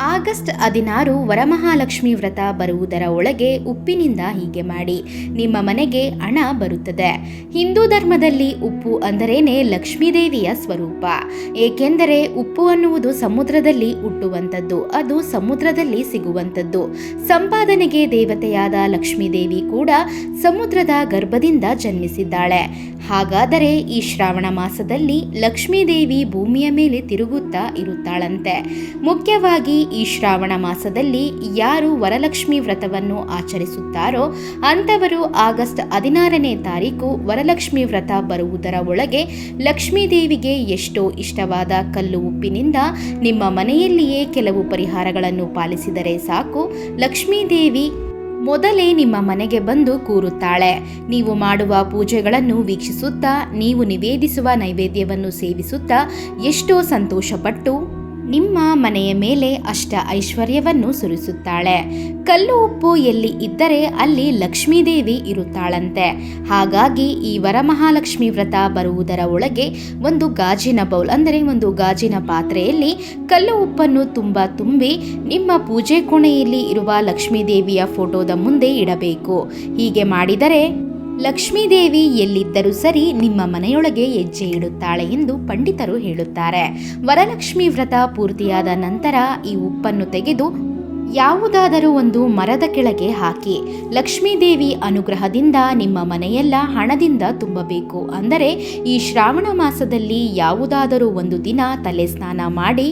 August 16 Varamahalakshmi ವ್ರತ ಬರುವುದರ ಒಳಗೆ ಉಪ್ಪಿನಿಂದ ಹೀಗೆ ಮಾಡಿ, ನಿಮ್ಮ ಮನೆಗೆ ಹಣ ಬರುತ್ತದೆ. ಹಿಂದೂ ಧರ್ಮದಲ್ಲಿ ಉಪ್ಪು ಅಂದರೇನೆ ಲಕ್ಷ್ಮೀದೇವಿಯ ಸ್ವರೂಪ. ಏಕೆಂದರೆ ಉಪ್ಪು ಅನ್ನುವುದು ಸಮುದ್ರದಲ್ಲಿ ಹುಟ್ಟುವಂಥದ್ದು, ಅದು ಸಮುದ್ರದಲ್ಲಿ ಸಿಗುವಂಥದ್ದು. ಸಂಪಾದನೆಗೆ ದೇವತೆಯಾದ ಲಕ್ಷ್ಮೀದೇವಿ ಕೂಡ ಸಮುದ್ರದ ಗರ್ಭದಿಂದ ಜನ್ಮಿಸಿದ್ದಾಳೆ. ಹಾಗಾದರೆ ಈ ಶ್ರಾವಣ ಮಾಸದಲ್ಲಿ ಲಕ್ಷ್ಮೀದೇವಿ ಭೂಮಿಯ ಮೇಲೆ ತಿರುಗುತ್ತಾ ಇರುತ್ತಾಳಂತೆ. ಮುಖ್ಯವಾಗಿ ಈ ಶ್ರಾವಣ ಮಾಸದಲ್ಲಿ ಯಾರು ವರಲಕ್ಷ್ಮಿ ವ್ರತವನ್ನು ಆಚರಿಸುತ್ತಾರೋ ಅಂಥವರು ಆಗಸ್ಟ್ 16ನೇ ತಾರೀಕು ವರಲಕ್ಷ್ಮಿ ವ್ರತ ಬರುವುದರ ಒಳಗೆ ಲಕ್ಷ್ಮೀದೇವಿಗೆ ಎಷ್ಟೋ ಇಷ್ಟವಾದ ಕಲ್ಲು ಉಪ್ಪಿನಿಂದ ನಿಮ್ಮ ಮನೆಯಲ್ಲಿಯೇ ಕೆಲವು ಪರಿಹಾರಗಳನ್ನು ಪಾಲಿಸಿದರೆ ಸಾಕು, ಲಕ್ಷ್ಮೀದೇವಿ ಮೊದಲೇ ನಿಮ್ಮ ಮನೆಗೆ ಬಂದು ಕೂರುತ್ತಾಳೆ. ನೀವು ಮಾಡುವ ಪೂಜೆಗಳನ್ನು ವೀಕ್ಷಿಸುತ್ತಾ, ನೀವು ನಿವೇದಿಸುವ ನೈವೇದ್ಯವನ್ನು ಸೇವಿಸುತ್ತಾ ಎಷ್ಟೋ ಸಂತೋಷಪಟ್ಟು ನಿಮ್ಮ ಮನೆಯ ಮೇಲೆ ಅಷ್ಟ ಐಶ್ವರ್ಯವನ್ನು ಸುರಿಸುತ್ತಾಳೆ. ಕಲ್ಲು ಉಪ್ಪು ಎಲ್ಲಿ ಇದ್ದರೆ ಅಲ್ಲಿ ಲಕ್ಷ್ಮೀದೇವಿ ಇರುತ್ತಾಳಂತೆ. ಹಾಗಾಗಿ ಈ ವರಮಹಾಲಕ್ಷ್ಮಿ ವ್ರತ ಬರುವುದರ ಒಳಗೆ ಒಂದು ಗಾಜಿನ ಬೌಲ್ ಅಂದರೆ ಒಂದು ಗಾಜಿನ ಪಾತ್ರೆಯಲ್ಲಿ ಕಲ್ಲು ಉಪ್ಪನ್ನು ತುಂಬಿ ನಿಮ್ಮ ಪೂಜೆ ಕೋಣೆಯಲ್ಲಿ ಇರುವ ಲಕ್ಷ್ಮೀದೇವಿಯ ಫೋಟೋದ ಮುಂದೆ ಇಡಬೇಕು. ಹೀಗೆ ಮಾಡಿದರೆ ಲಕ್ಷ್ಮೀದೇವಿ ಎಲ್ಲಿದ್ದರೂ ಸರಿ ನಿಮ್ಮ ಮನೆಯೊಳಗೆ ಹೆಜ್ಜೆ ಇಡುತ್ತಾಳೆ ಎಂದು ಪಂಡಿತರು ಹೇಳುತ್ತಾರೆ. ವರಲಕ್ಷ್ಮಿ ವ್ರತ ಪೂರ್ತಿಯಾದ ನಂತರ ಈ ಉಪ್ಪನ್ನು ತೆಗೆದು ಯಾವುದಾದರೂ ಒಂದು ಮರದ ಕೆಳಗೆ ಹಾಕಿ, ಲಕ್ಷ್ಮೀದೇವಿ ಅನುಗ್ರಹದಿಂದ ನಿಮ್ಮ ಮನೆಯೆಲ್ಲ ಹಣದಿಂದ ತುಂಬಬೇಕು. ಅಂದರೆ ಈ ಶ್ರಾವಣ ಮಾಸದಲ್ಲಿ ಯಾವುದಾದರೂ ಒಂದು ದಿನ ತಲೆ ಸ್ನಾನ ಮಾಡಿ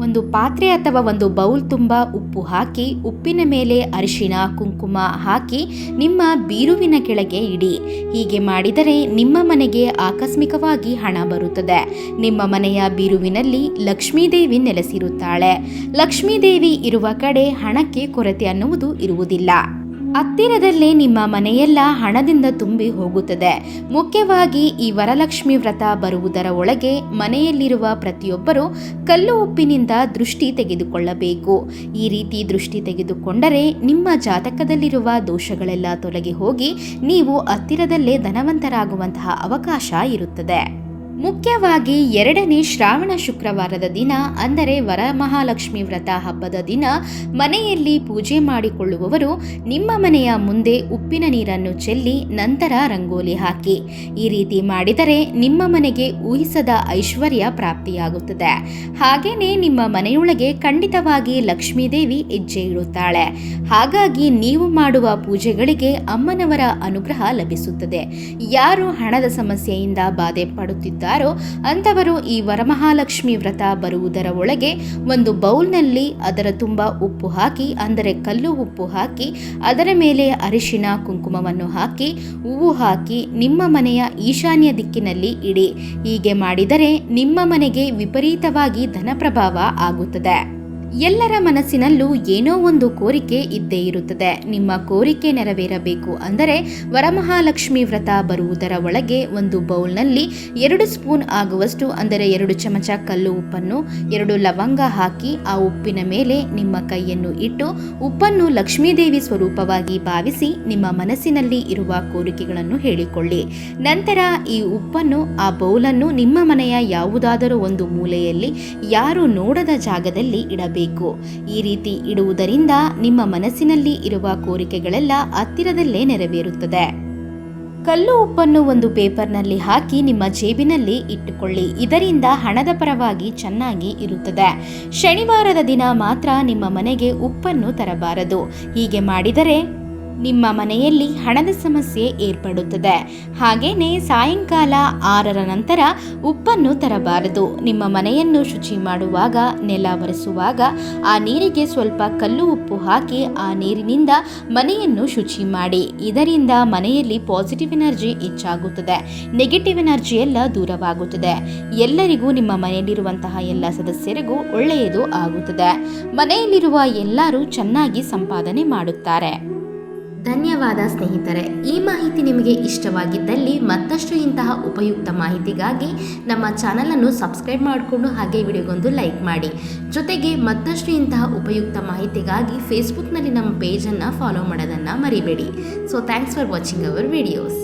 ಒಂದು ಪಾತ್ರೆ ಅಥವಾ ಒಂದು ಬೌಲ್ ತುಂಬ ಉಪ್ಪು ಹಾಕಿ, ಉಪ್ಪಿನ ಮೇಲೆ ಅರಿಶಿಣ ಕುಂಕುಮ ಹಾಕಿ ನಿಮ್ಮ ಬೀರುವಿನ ಕೆಳಗೆ ಇಡಿ. ಹೀಗೆ ಮಾಡಿದರೆ ನಿಮ್ಮ ಮನೆಗೆ ಆಕಸ್ಮಿಕವಾಗಿ ಹಣ ಬರುತ್ತದೆ. ನಿಮ್ಮ ಮನೆಯ ಬೀರುವಿನಲ್ಲಿ ಲಕ್ಷ್ಮೀದೇವಿ ನೆಲೆಸಿರುತ್ತಾಳೆ. ಲಕ್ಷ್ಮೀದೇವಿ ಇರುವ ಕಡೆ ಹಣಕ್ಕೆ ಕೊರತೆ ಅನ್ನುವುದು ಇರುವುದಿಲ್ಲ. ಹತ್ತಿರದಲ್ಲೇ ನಿಮ್ಮ ಮನೆಯೆಲ್ಲ ಹಣದಿಂದ ತುಂಬಿ ಹೋಗುತ್ತದೆ. ಮುಖ್ಯವಾಗಿ ಈ ವರಲಕ್ಷ್ಮಿ ವ್ರತ ಬರುವುದರ ಒಳಗೆ ಮನೆಯಲ್ಲಿರುವ ಪ್ರತಿಯೊಬ್ಬರು ಕಲ್ಲು ಉಪ್ಪಿನಿಂದ ದೃಷ್ಟಿ ತೆಗೆದುಕೊಳ್ಳಬೇಕು. ಈ ರೀತಿ ದೃಷ್ಟಿ ತೆಗೆದುಕೊಂಡರೆ ನಿಮ್ಮ ಜಾತಕದಲ್ಲಿರುವ ದೋಷಗಳೆಲ್ಲ ತೊಲಗಿ ಹೋಗಿ ನೀವು ಹತ್ತಿರದಲ್ಲೇ ಧನವಂತರಾಗುವಂತಹ ಅವಕಾಶ ಇರುತ್ತದೆ. ಮುಖ್ಯವಾಗಿ 2ನೇ ಶ್ರಾವಣ ಶುಕ್ರವಾರದ ದಿನ ಅಂದರೆ ವರಮಹಾಲಕ್ಷ್ಮಿ ವ್ರತ ಹಬ್ಬದ ದಿನ ಮನೆಯಲ್ಲಿ ಪೂಜೆ ಮಾಡಿಕೊಳ್ಳುವವರು ನಿಮ್ಮ ಮನೆಯ ಮುಂದೆ ಉಪ್ಪಿನ ನೀರನ್ನು ಚೆಲ್ಲಿ ನಂತರ ರಂಗೋಲಿ ಹಾಕಿ. ಈ ರೀತಿ ಮಾಡಿದರೆ ನಿಮ್ಮ ಮನೆಗೆ ಊಹಿಸದ ಐಶ್ವರ್ಯ ಪ್ರಾಪ್ತಿಯಾಗುತ್ತದೆ. ಹಾಗೇನೆ ನಿಮ್ಮ ಮನೆಯೊಳಗೆ ಖಂಡಿತವಾಗಿ ಲಕ್ಷ್ಮೀದೇವಿ ಹೆಜ್ಜೆ ಇಡುತ್ತಾಳೆ. ಹಾಗಾಗಿ ನೀವು ಮಾಡುವ ಪೂಜೆಗಳಿಗೆ ಅಮ್ಮನವರ ಅನುಗ್ರಹ ಲಭಿಸುತ್ತದೆ. ಯಾರು ಹಣದ ಸಮಸ್ಯೆಯಿಂದ ಬಾಧೆ ಪಡುತ್ತಿದ್ದಾರೆ ಅಂಥವರು ಈ ವರಮಹಾಲಕ್ಷ್ಮಿ ವ್ರತ ಬರುವುದರ ಒಳಗೆ ಒಂದು ಬೌಲ್ನಲ್ಲಿ ಅದರ ತುಂಬ ಉಪ್ಪು ಹಾಕಿ, ಅಂದರೆ ಕಲ್ಲು ಉಪ್ಪು ಹಾಕಿ, ಅದರ ಮೇಲೆ ಅರಿಶಿಣ ಕುಂಕುಮವನ್ನು ಹಾಕಿ, ಹೂವು ಹಾಕಿ ನಿಮ್ಮ ಮನೆಯ ಈಶಾನ್ಯ ದಿಕ್ಕಿನಲ್ಲಿ ಇಡಿ. ಹೀಗೆ ಮಾಡಿದರೆ ನಿಮ್ಮ ಮನೆಗೆ ವಿಪರೀತವಾಗಿ ಧನ ಪ್ರಭಾವ ಆಗುತ್ತದೆ. ಎಲ್ಲರ ಮನಸ್ಸಿನಲ್ಲೂ ಏನೋ ಒಂದು ಕೋರಿಕೆ ಇದ್ದೇ ಇರುತ್ತದೆ. ನಿಮ್ಮ ಕೋರಿಕೆ ನೆರವೇರಬೇಕು ಅಂದರೆ ವರಮಹಾಲಕ್ಷ್ಮಿ ವ್ರತ ಬರುವುದರ ಒಳಗೆ ಒಂದು ಬೌಲ್ನಲ್ಲಿ 2 ಸ್ಪೂನ್ ಆಗುವಷ್ಟು ಅಂದರೆ 2 ಚಮಚ ಕಲ್ಲು ಉಪ್ಪನ್ನು 2 ಲವಂಗ ಹಾಕಿ ಆ ಉಪ್ಪಿನ ಮೇಲೆ ನಿಮ್ಮ ಕೈಯನ್ನು ಇಟ್ಟು ಉಪ್ಪನ್ನು ಲಕ್ಷ್ಮೀದೇವಿ ಸ್ವರೂಪವಾಗಿ ಭಾವಿಸಿ ನಿಮ್ಮ ಮನಸ್ಸಿನಲ್ಲಿ ಇರುವ ಕೋರಿಕೆಗಳನ್ನು ಹೇಳಿಕೊಳ್ಳಿ. ನಂತರ ಈ ಉಪ್ಪನ್ನು ಆ ಬೌಲನ್ನು ನಿಮ್ಮ ಮನೆಯ ಯಾವುದಾದರೂ ಒಂದು ಮೂಲೆಯಲ್ಲಿ ಯಾರು ನೋಡದ ಜಾಗದಲ್ಲಿ ಇಡಬೇಕು. ಈ ರೀತಿ ಇಡುವುದರಿಂದ ನಿಮ್ಮ ಮನಸ್ಸಿನಲ್ಲಿ ಇರುವ ಕೋರಿಕೆಗಳೆಲ್ಲ ಹತ್ತಿರದಲ್ಲೇ ನೆರವೇರುತ್ತದೆ. ಕಲ್ಲು ಉಪ್ಪನ್ನು ಒಂದು ಪೇಪರ್ನಲ್ಲಿ ಹಾಕಿ ನಿಮ್ಮ ಜೇಬಿನಲ್ಲಿ ಇಟ್ಟುಕೊಳ್ಳಿ. ಇದರಿಂದ ಹಣದ ಪರವಾಗಿ ಚೆನ್ನಾಗಿ ಇರುತ್ತದೆ. ಶನಿವಾರದ ದಿನ ಮಾತ್ರ ನಿಮ್ಮ ಮನೆಗೆ ಉಪ್ಪನ್ನು ತರಬಾರದು. ಹೀಗೆ ಮಾಡಿದರೆ ನಿಮ್ಮ ಮನೆಯಲ್ಲಿ ಹಣದ ಸಮಸ್ಯೆ ಏರ್ಪಡುತ್ತದೆ. ಹಾಗೇನೆ ಸಾಯಂಕಾಲ 6ರ ನಂತರ ಉಪ್ಪನ್ನು ತರಬಾರದು. ನಿಮ್ಮ ಮನೆಯನ್ನು ಶುಚಿ ಮಾಡುವಾಗ, ನೆಲ ಒರೆಸುವಾಗ ಆ ನೀರಿಗೆ ಸ್ವಲ್ಪ ಕಲ್ಲು ಉಪ್ಪು ಹಾಕಿ ಆ ನೀರಿನಿಂದ ಮನೆಯನ್ನು ಶುಚಿ ಮಾಡಿ. ಇದರಿಂದ ಮನೆಯಲ್ಲಿ ಪಾಸಿಟಿವ್ ಎನರ್ಜಿ ಹೆಚ್ಚಾಗುತ್ತದೆ, ನೆಗೆಟಿವ್ ಎನರ್ಜಿ ಎಲ್ಲ ದೂರವಾಗುತ್ತದೆ. ಎಲ್ಲರಿಗೂ, ನಿಮ್ಮ ಮನೆಯಲ್ಲಿರುವಂತಹ ಎಲ್ಲ ಸದಸ್ಯರಿಗೂ ಒಳ್ಳೆಯದು ಆಗುತ್ತದೆ. ಮನೆಯಲ್ಲಿರುವ ಎಲ್ಲರೂ ಚೆನ್ನಾಗಿ ಸಂಪಾದನೆ ಮಾಡುತ್ತಾರೆ. ಧನ್ಯವಾದ ಸ್ನೇಹಿತರೆ. ಈ ಮಾಹಿತಿ ನಿಮಗೆ ಇಷ್ಟವಾಗಿದ್ದಲ್ಲಿ ಮತ್ತಷ್ಟು ಇಂತಹ ಉಪಯುಕ್ತ ಮಾಹಿತಿಗಾಗಿ ನಮ್ಮ ಚಾನಲನ್ನು ಸಬ್ಸ್ಕ್ರೈಬ್ ಮಾಡಿಕೊಂಡು ಹಾಗೆ ವಿಡಿಯೋಗೊಂದು ಲೈಕ್ ಮಾಡಿ. ಜೊತೆಗೆ ಮತ್ತಷ್ಟು ಇಂತಹ ಉಪಯುಕ್ತ ಮಾಹಿತಿಗಾಗಿ ಫೇಸ್ಬುಕ್ನಲ್ಲಿ ನಮ್ಮ ಪೇಜನ್ನು ಫಾಲೋ ಮಾಡೋದನ್ನು ಮರಿಬೇಡಿ. So thanks for watching our videos.